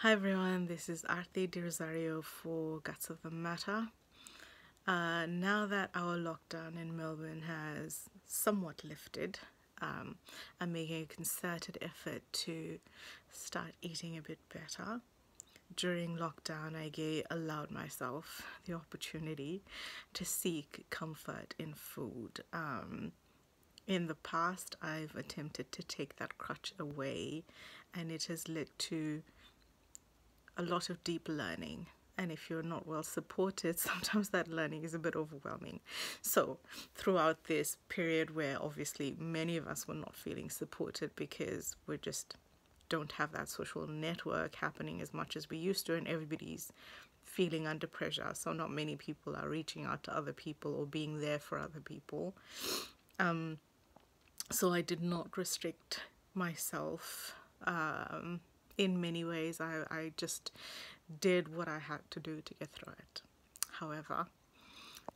Hi everyone, this is Arti Di Rosario for Guts of the Matter. Now that our lockdown in Melbourne has somewhat lifted, I'm making a concerted effort to start eating a bit better. During lockdown, allowed myself the opportunity to seek comfort in food. In the past, I've attempted to take that crutch away, and it has led to a lot of deep learning. And if you're not well supported, sometimes that learning is a bit overwhelming. So, throughout this period where obviously many of us were not feeling supported because we just don't have that social network happening as much as we used to, and everybody's feeling under pressure. So, not many people are reaching out to other people or being there for other people. So, I did not restrict myself. In many ways, I just did what I had to do to get through it. However,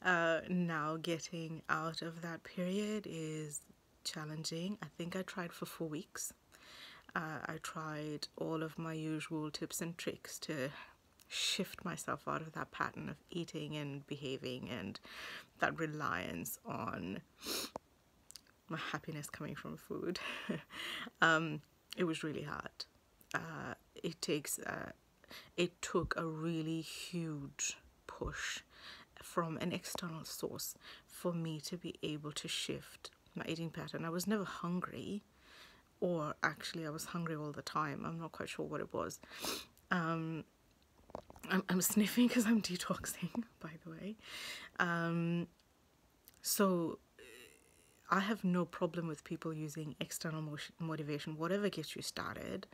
now getting out of that period is challenging. I think I tried for 4 weeks. I tried all of my usual tips and tricks to shift myself out of that pattern of eating and behaving and that reliance on my happiness coming from food. It was really hard. It took a really huge push from an external source for me to be able to shift my eating pattern. I was never hungry, or actually I was hungry all the time. I'm not quite sure what it was. I'm sniffing because I'm detoxing, by the way. So I have no problem with people using external motivation. Whatever gets you started,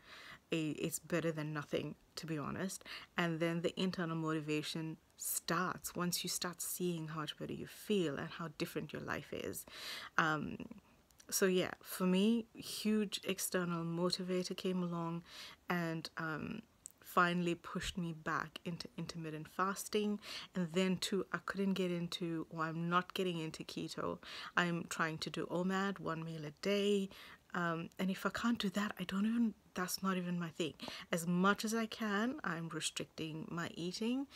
it's better than nothing, to be honest. And then the internal motivation starts once you start seeing how much better you feel and how different your life is. So yeah, for me, huge external motivator came along and finally pushed me back into intermittent fasting. And then too, I couldn't get into, or I'm not getting into keto. I'm trying to do OMAD, 1 meal a day. And if I can't do that, that's not even my thing. As much as I can, I'm restricting my eating.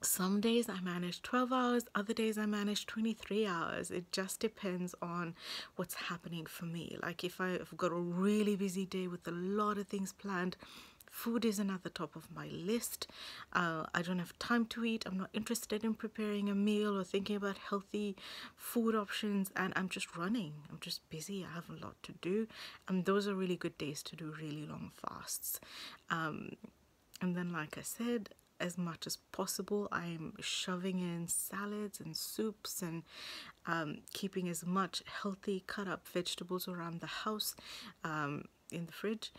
Some days I manage 12 hours, other days I manage 23 hours. It just depends on what's happening for me. Like if I've got a really busy day with a lot of things planned, food isn't at the top of my list. I don't have time to eat. I'm not interested in preparing a meal or thinking about healthy food options, and I'm just running. I'm just busy. I have a lot to do, and those are really good days to do really long fasts. And then, like I said, as much as possible, I'm shoving in salads and soups and keeping as much healthy cut up vegetables around the house in the fridge.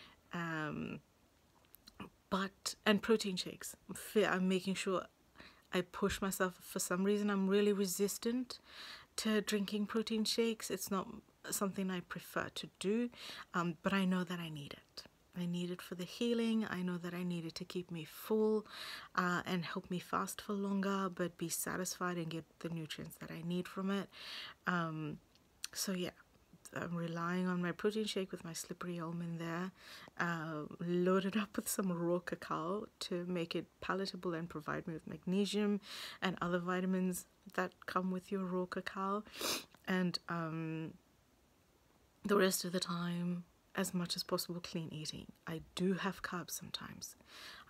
And protein shakes. I'm making sure I push myself. For some reason, I'm really resistant to drinking protein shakes. It's not something I prefer to do, but I know that I need it. I need it for the healing. I know that I need it to keep me full and help me fast for longer, but be satisfied and get the nutrients that I need from it. So yeah, I'm relying on my protein shake with my slippery almond there, loaded up with some raw cacao to make it palatable and provide me with magnesium and other vitamins that come with your raw cacao. And the rest of the time, as much as possible, clean eating. I do have carbs sometimes.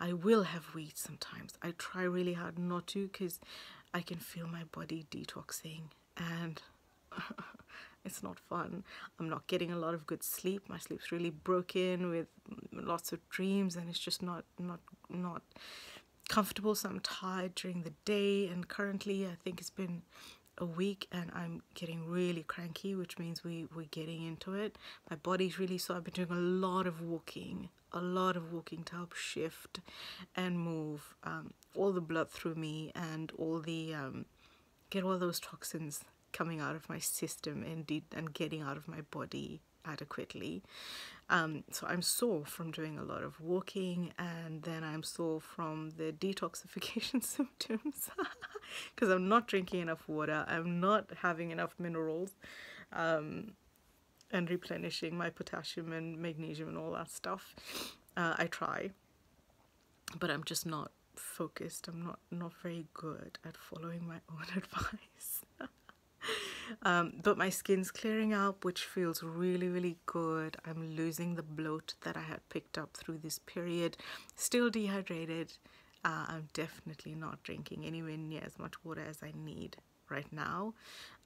I will have wheat sometimes. I try really hard not to because I can feel my body detoxing and it's not fun. I'm not getting a lot of good sleep. My sleep's really broken with lots of dreams, and it's just not comfortable. So I'm tired during the day, and currently I think it's been a week and I'm getting really cranky, which means we're getting into it. My body's really sore. I've been doing a lot of walking to help shift and move all the blood through me and all the get all those toxins coming out of my system and getting out of my body adequately. So I'm sore from doing a lot of walking, and then I'm sore from the detoxification symptoms because I'm not drinking enough water, I'm not having enough minerals, and replenishing my potassium and magnesium and all that stuff. I try, but I'm just not focused. I'm not very good at following my own advice. But my skin's clearing up, which feels really, really good. I'm losing the bloat that I had picked up through this period. Still dehydrated. I'm definitely not drinking anywhere near as much water as I need right now.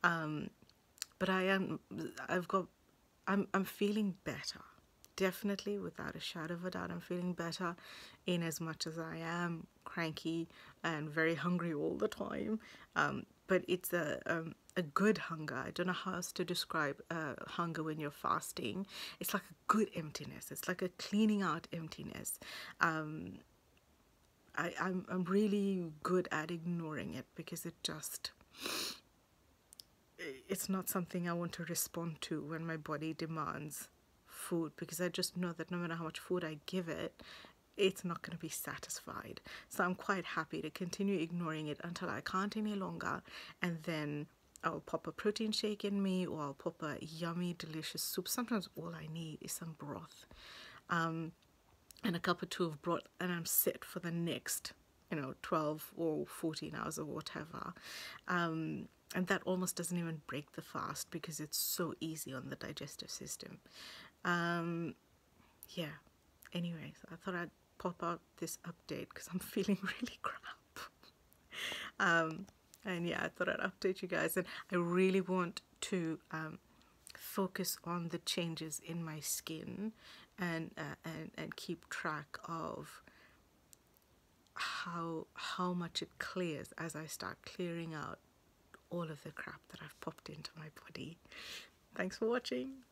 But I'm feeling better. Definitely, without a shadow of a doubt, I'm feeling better, in as much as I am cranky and very hungry all the time. But it's a good hunger. I don't know how else to describe hunger when you're fasting. It's like a good emptiness. It's like a cleaning out emptiness. I'm really good at ignoring it because it's not something I want to respond to when my body demands food, because I just know that no matter how much food I give it, it's not going to be satisfied. So I'm quite happy to continue ignoring it until I can't any longer, and then I'll pop a protein shake in me, or I'll pop a yummy delicious soup. Sometimes all I need is some broth, and a cup or two of broth, and I'm set for the next 12 or 14 hours or whatever. And that almost doesn't even break the fast because it's so easy on the digestive system. Yeah, anyways, I thought I'd pop out this update because I'm feeling really crap. And yeah, I thought I'd update you guys, and I really want to focus on the changes in my skin, and keep track of how much it clears as I start clearing out all of the crap that I've popped into my body. Thanks for watching.